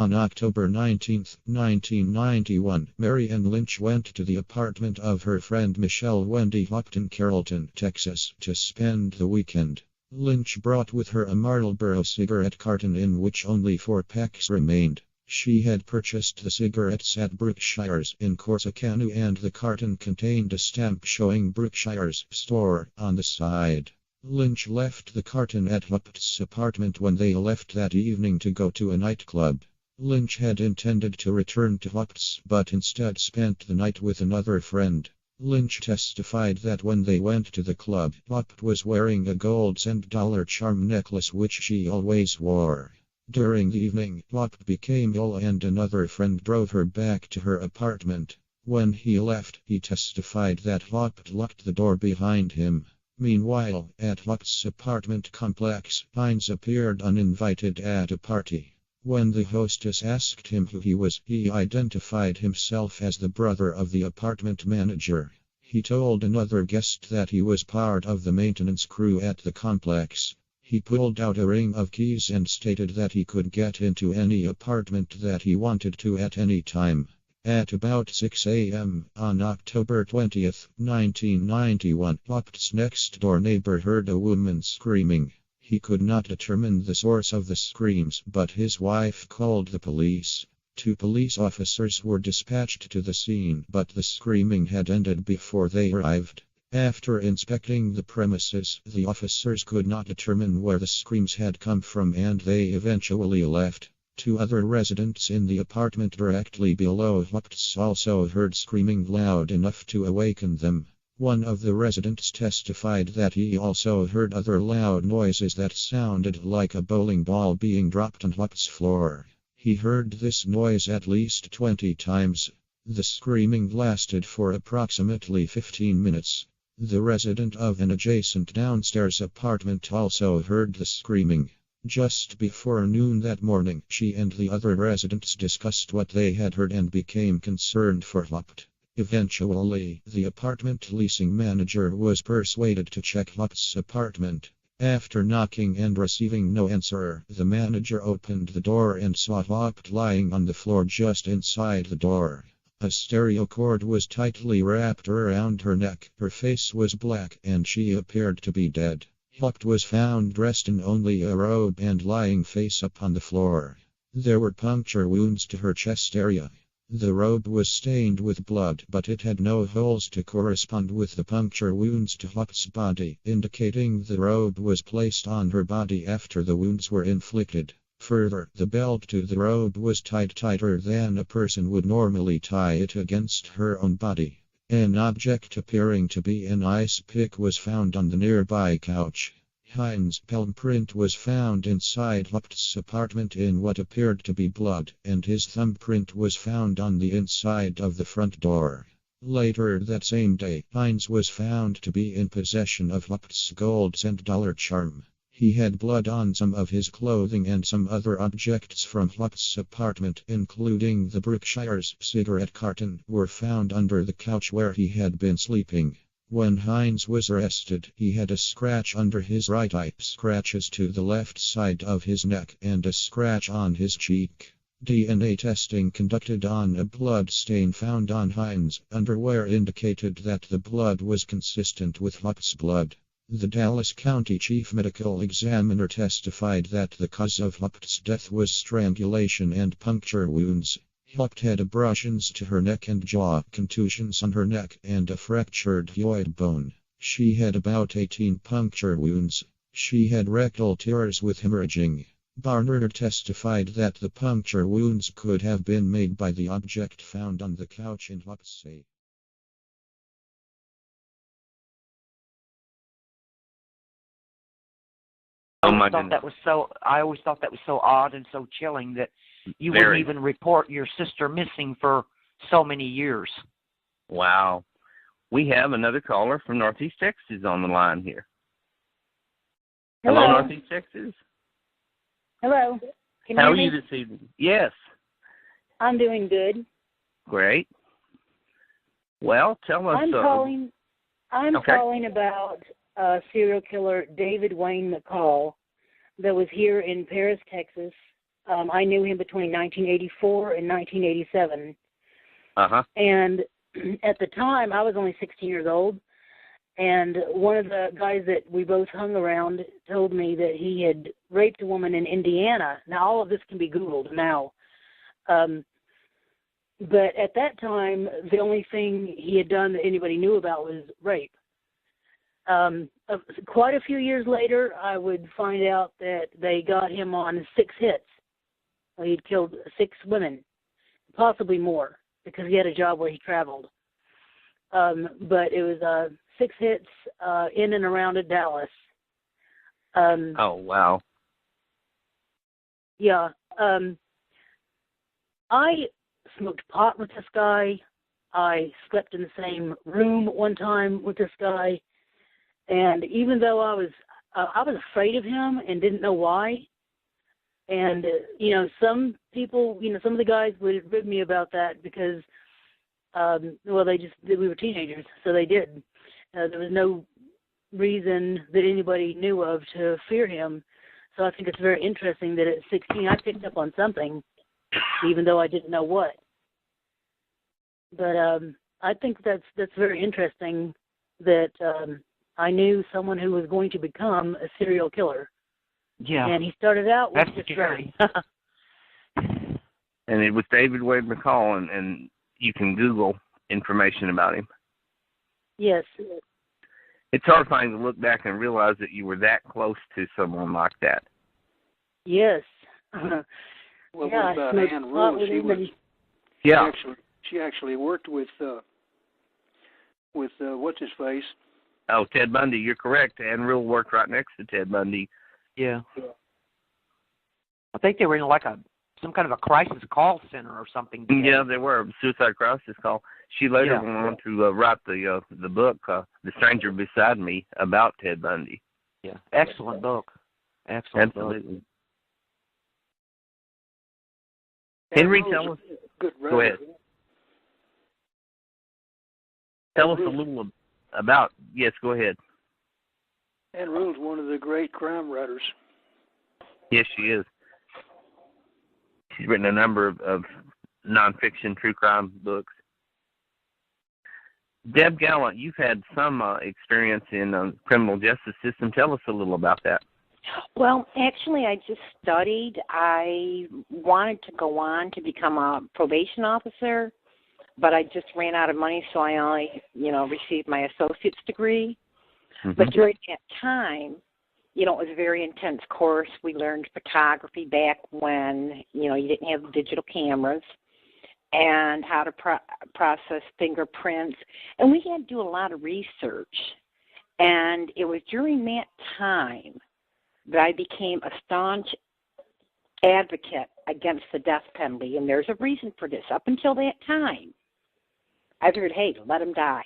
On October 19, 1991, Mary Ann Lynch went to the apartment of her friend Michelle Wendy Hopt in Carrollton, Texas, to spend the weekend. Lynch brought with her a Marlboro cigarette carton in which only 4 packs remained. She had purchased the cigarettes at Brookshire's in Corsicana, and the carton contained a stamp showing Brookshire's store on the side. Lynch left the carton at Hopt's apartment when they left that evening to go to a nightclub. Lynch had intended to return to Hopt's, but instead spent the night with another friend. Lynch testified that when they went to the club, Hopt was wearing a gold cent dollar charm necklace which she always wore. During the evening, Hopt became ill and another friend drove her back to her apartment. When he left, he testified that Hopt locked the door behind him. Meanwhile, at Hopt's apartment complex, Hines appeared uninvited at a party. When the hostess asked him who he was, he identified himself as the brother of the apartment manager. He told another guest that he was part of the maintenance crew at the complex. He pulled out a ring of keys and stated that he could get into any apartment that he wanted to at any time. At about 6 a.m. on October 20, 1991, Hopt's next-door neighbor heard a woman screaming. He could not determine the source of the screams, but his wife called the police. 2 police officers were dispatched to the scene, but the screaming had ended before they arrived. After inspecting the premises, the officers could not determine where the screams had come from, and they eventually left. 2 other residents in the apartment directly below Hopt's also heard screaming loud enough to awaken them. One of the residents testified that he also heard other loud noises that sounded like a bowling ball being dropped on Hopt's floor. He heard this noise at least 20 times. The screaming lasted for approximately 15 minutes. The resident of an adjacent downstairs apartment also heard the screaming. Just before noon that morning, she and the other residents discussed what they had heard and became concerned for Hopt. Eventually, the apartment leasing manager was persuaded to check Hopt's apartment. After knocking and receiving no answer, the manager opened the door and saw Hopt lying on the floor just inside the door. A stereo cord was tightly wrapped around her neck, her face was black, and she appeared to be dead. Hopt was found dressed in only a robe and lying face up on the floor. There were puncture wounds to her chest area. The robe was stained with blood, but it had no holes to correspond with the puncture wounds to Hopt's body, indicating the robe was placed on her body after the wounds were inflicted. Further, the belt to the robe was tied tighter than a person would normally tie it against her own body. An object appearing to be an ice pick was found on the nearby couch. Hines' palm print was found inside Hopt's apartment in what appeared to be blood, and his thumbprint was found on the inside of the front door. Later that same day, Hines was found to be in possession of Hopt's gold cent dollar charm. He had blood on some of his clothing, and some other objects from Hopt's apartment, including the Brookshire's cigarette carton, were found under the couch where he had been sleeping. When Hines was arrested, he had a scratch under his right eye, scratches to the left side of his neck, and a scratch on his cheek. DNA testing conducted on a blood stain found on Hines' underwear indicated that the blood was consistent with Hopt's blood. The Dallas County Chief Medical Examiner testified that the cause of Hopt's death was strangulation and puncture wounds. Hopt had abrasions to her neck and jaw, contusions on her neck, and a fractured hyoid bone. She had about 18 puncture wounds. She had rectal tears with hemorrhaging. Barner testified that the puncture wounds could have been made by the object found on the couch in Hopt's safe. I always thought that was so odd and so chilling that you wouldn't even report your sister missing for so many years. Wow. We have another caller from Northeast Texas on the line here. Hello Northeast Texas. Hello. How are you this evening? Yes. I'm doing good. Great. Well, tell us. I'm calling about serial killer David Wayne McCall that was here in Paris, Texas, I knew him between 1984 and 1987. And at the time, I was only 16 years old. And one of the guys that we both hung around told me that he had raped a woman in Indiana. Now, all of this can be Googled now. But at that time, the only thing he had done that anybody knew about was rape. Quite a few years later, I would find out that they got him on 6 hits. He'd killed 6 women, possibly more, because he had a job where he traveled. But it was 6 hits in and around Dallas. Oh, wow. Yeah. I smoked pot with this guy. I slept in the same room one time with this guy. And even though I was afraid of him and didn't know why, and, some people, some of the guys would rib me about that because, we were teenagers, so they did. There was no reason that anybody knew of to fear him. So I think it's very interesting that at 16 I picked up on something, even though I didn't know what. But I think that's very interesting that I knew someone who was going to become a serial killer. Yeah. And he started out with That's scary. And it was David Wade McCall, and you can Google information about him. Yes. It's horrifying to look back and realize that you were that close to someone like that. Yes. Well, what about Ann Rule? She actually worked with what's his face? Oh, Ted Bundy. You're correct. Ann Rule worked right next to Ted Bundy. Yeah. I think they were in some kind of a crisis call center or something. Yeah, they were. Suicide crisis call. She later went on to write the book, The Stranger Beside Me, about Ted Bundy. Yeah, excellent book. Excellent Absolutely. book. Henry, tell us. Go ahead. Tell us a little about. Yes, go ahead. Ann Rule's one of the great crime writers. Yes, she is. She's written a number of nonfiction true crime books. Deb Gallant, you've had some experience in the criminal justice system. Tell us a little about that. Well, actually, I just studied. I wanted to go on to become a probation officer, but I just ran out of money, so I only, received my associate's degree. Mm-hmm. But during that time, it was a very intense course. We learned photography back when, you didn't have digital cameras, and how to process fingerprints. And we had to do a lot of research. And it was during that time that I became a staunch advocate against the death penalty. And there's a reason for this. Up until that time, I figured, hey, let him die.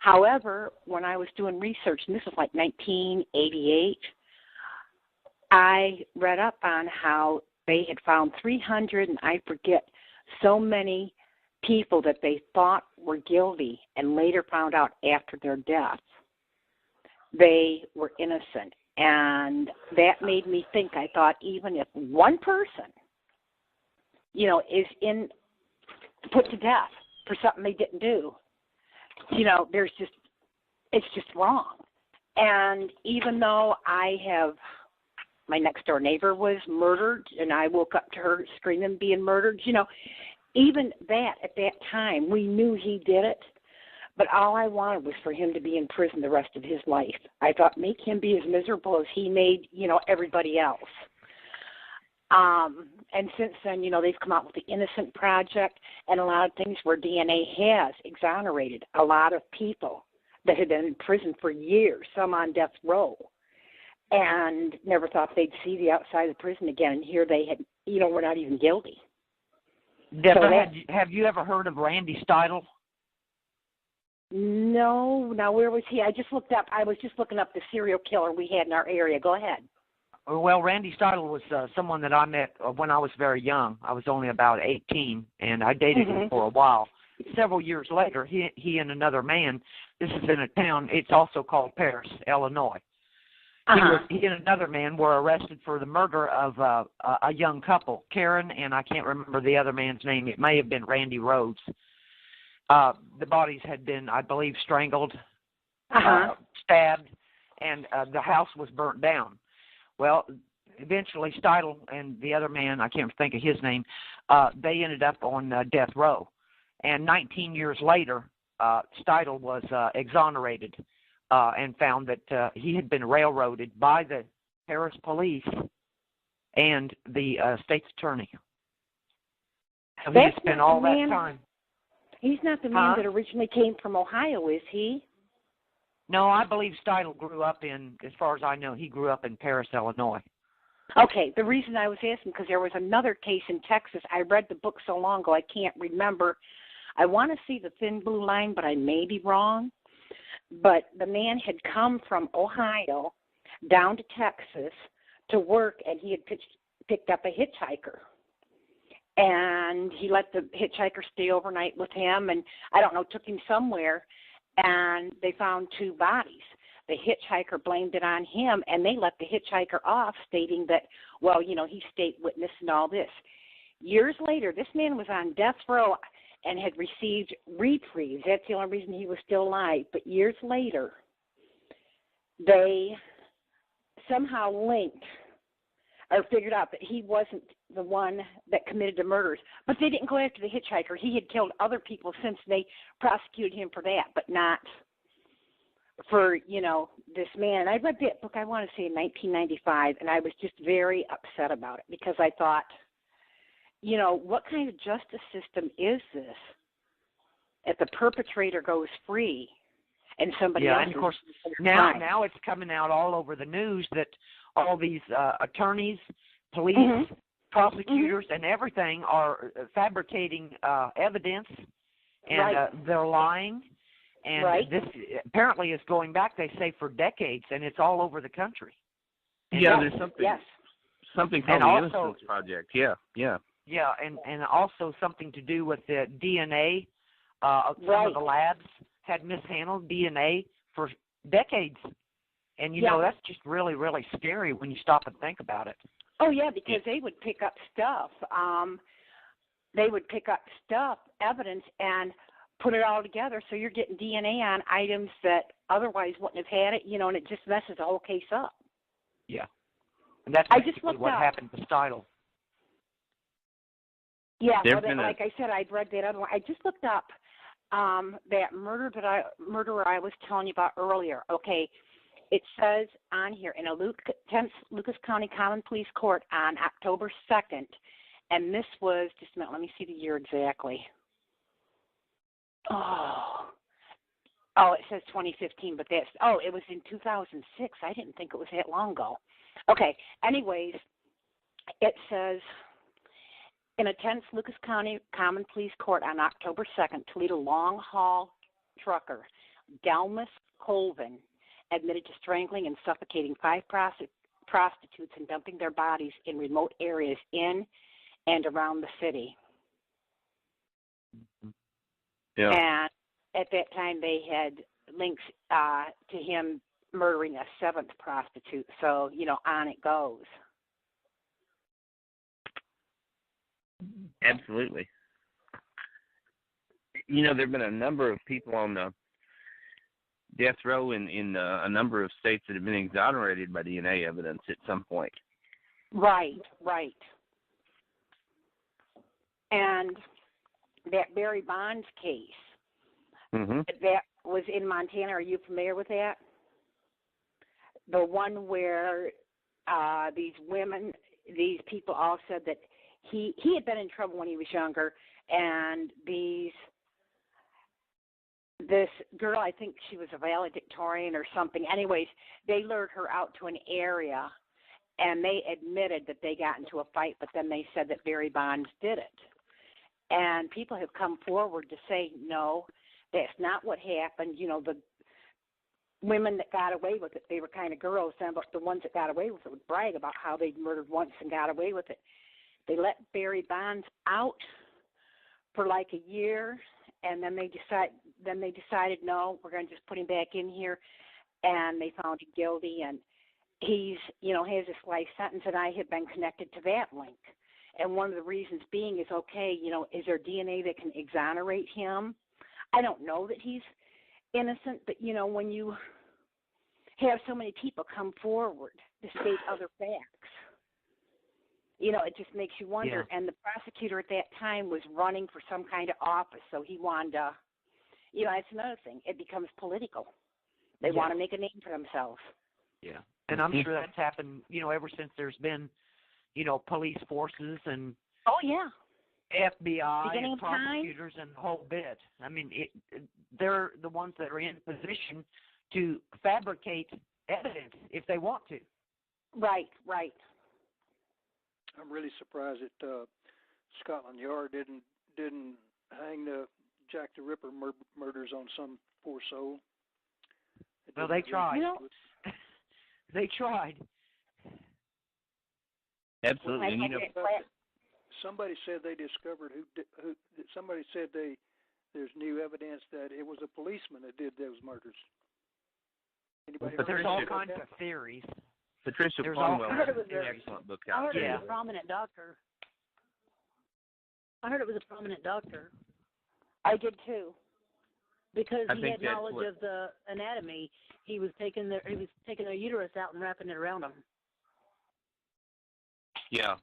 However, when I was doing research, and this was like 1988, I read up on how they had found 300, and I forget, so many people that they thought were guilty and later found out after their death they were innocent. And that made me think. I thought, even if one person, is put to death for something they didn't do, it's just wrong. And even though my next door neighbor was murdered, and I woke up to her screaming, being murdered, even that, at that time, we knew he did it, but all I wanted was for him to be in prison the rest of his life. I thought, make him be as miserable as he made, everybody else. And since then, they've come out with the Innocent Project and a lot of things where DNA has exonerated a lot of people that had been in prison for years, some on death row, and never thought they'd see the outside of the prison again. And here they had, were not even guilty. Deborah, have you ever heard of Randy Steidle? No. Now, where was he? I was just looking up the serial killer we had in our area. Go ahead. Well, Randy Steidle was someone that I met when I was very young. I was only about 18, and I dated him for a while. Several years later, he and another man, this is in a town, it's also called Paris, Illinois. He and another man were arrested for the murder of a young couple, Karen, and I can't remember the other man's name. It may have been Randy Rhodes. The bodies had been, I believe, strangled, stabbed, and the house was burnt down. Well, eventually Steidle and the other man, I can't think of his name, they ended up on death row. And 19 years later, Steidle was exonerated and found that he had been railroaded by the Paris police and the state's attorney. So he had spent all that time. He's not the man that originally came from Ohio, is he? No, I believe Steidle grew up in, as far as I know, he grew up in Paris, Illinois. Okay, the reason I was asking, because there was another case in Texas. I read the book so long ago, I can't remember. I want to see The Thin Blue Line, but I may be wrong. But the man had come from Ohio down to Texas to work, and he had picked up a hitchhiker. And he let the hitchhiker stay overnight with him, and I don't know, took him somewhere, and they found 2 bodies. The hitchhiker blamed it on him, and they let the hitchhiker off, stating that, well, you know, he's state witness and all this. Years later, this man was on death row and had received reprieves. That's the only reason he was still alive. But years later, they somehow linked or figured out that he wasn't the one that committed the murders. But they didn't go after the hitchhiker. He had killed other people since. They prosecuted him for that, but not for, you know, this man. And I read that book, I want to say in 1995, and I was just very upset about it because I thought, you know, what kind of justice system is this if the perpetrator goes free and somebody else? Yeah, and of course, now it's coming out all over the news that all these attorneys, police, prosecutors, and everything are fabricating evidence, and they're lying. And this apparently is going back, they say, for decades, and it's all over the country. And there's something called the Innocence Project. Yeah, and also something to do with the DNA. Some of the labs had mishandled DNA for decades. And, you know, that's just really, really scary when you stop and think about it. Oh, yeah, because they would pick up stuff. Evidence, and put it all together, so you're getting DNA on items that otherwise wouldn't have had it, you know, and it just messes the whole case up. Yeah. And that's basically what happened to Steidle. Yeah, like I said, I'd read that other one. I just looked up that murderer I was telling you about earlier. Okay, it says on here in a Lucas County Common Police Court on October 2nd, and this was, just a minute, let me see the year exactly. Oh, it says 2015, but it was in 2006. I didn't think it was that long ago. Okay, anyways, it says, in a tense Lucas County Common Police Court on October 2nd, Toledo long-haul trucker Delmas Colvin admitted to strangling and suffocating 5 prostitutes and dumping their bodies in remote areas in and around the city. Yeah. And at that time, they had links to him murdering a 7th prostitute. So, you know, on it goes. Absolutely. You know, there have been a number of people on the death row in a number of states that have been exonerated by DNA evidence at some point. Right. And that Barry Bonds case, that was in Montana. Are you familiar with that? The one where these people all said that he had been in trouble when he was younger, and this girl, I think she was a valedictorian or something. Anyways, they lured her out to an area, and they admitted that they got into a fight, but then they said that Barry Bonds did it. And people have come forward to say, no, that's not what happened. You know, the women that got away with it, they were kind of girls then, but the ones that got away with it would brag about how they'd murdered once and got away with it. They let Barry Bonds out for like a year, and then they decided, no, we're going to just put him back in here, and they found him guilty. And he's, has this life sentence, and I had been connected to that link. And one of the reasons being is, okay, is there DNA that can exonerate him? I don't know that he's innocent, but, when you have so many people come forward to state other facts, it just makes you wonder. Yeah. And the prosecutor at that time was running for some kind of office, so he wanted to, that's another thing. It becomes political. They want to make a name for themselves. Yeah, and I'm sure that's happened, ever since there's been, police forces and FBI and prosecutors and the whole bit. I mean, they're the ones that are in position to fabricate evidence if they want to. Right. I'm really surprised that Scotland Yard didn't hang the Jack the Ripper murders on some poor soul. Well, they tried. They tried. Absolutely. Somebody said they discovered who. Somebody said there's new evidence that it was a policeman that did those murders. Anybody? But there's all kinds of theories. Patricia Cornwell has an excellent book out. I heard it was a prominent doctor. I did too. Because he had knowledge of the anatomy, he was taking their uterus out and wrapping it around them. Yeah.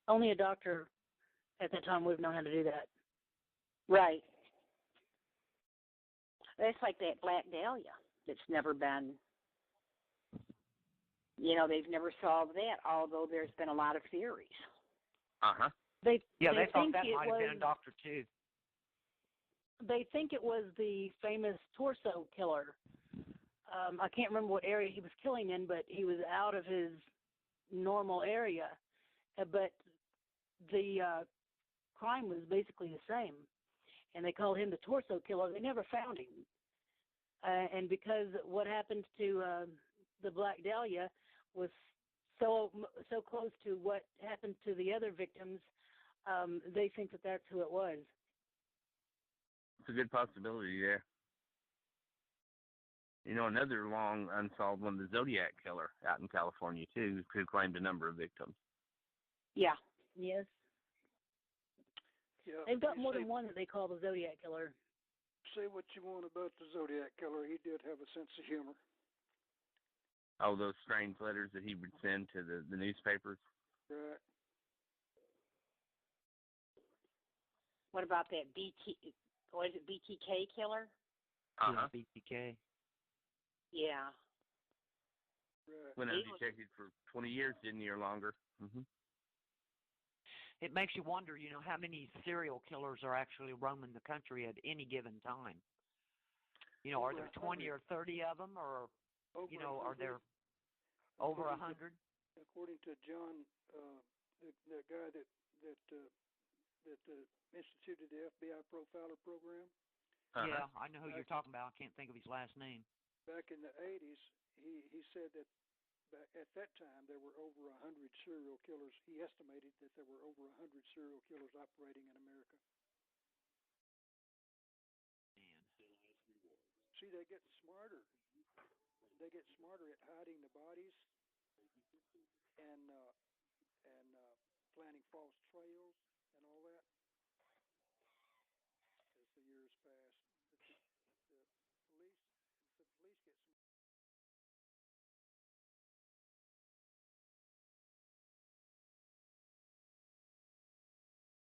Only a doctor at that time would have known how to do that. Right. That's like that Black Dahlia that's never been, they've never solved that, although there's been a lot of theories. Uh-huh. They thought that might have been a doctor, too. They think it was the famous torso killer. I can't remember what area he was killing in, but he was out of his normal area. But the crime was basically the same, and they called him the torso killer. They never found him. And because what happened to the Black Dahlia was so close to what happened to the other victims, they think that that's who it was. It's a good possibility, yeah. Another long unsolved one, the Zodiac killer out in California, too, who claimed a number of victims. Yeah. Yes. Yeah, they've got more than one that they call the Zodiac killer. Say what you want about the Zodiac killer. He did have a sense of humor. Oh, those strange letters that he would send to the newspapers? Right. What about that BTK killer? Uh-huh. Yeah, BTK. Yeah. Right. Went undetected for 20 years, didn't he, or longer? Mm-hmm. It makes you wonder, how many serial killers are actually roaming the country at any given time. Are there 20 or 30 of them, or, are there over 100? According to John, the guy that instituted the FBI Profiler program. Uh-huh. Yeah, I know who you're talking about. I can't think of his last name. Back in the 80s, he said that at that time there were over 100 serial killers. He estimated that there were over 100 serial killers operating in America. Man. See, they get smarter. They get smarter at hiding the bodies and planning false trails and all that as the years pass.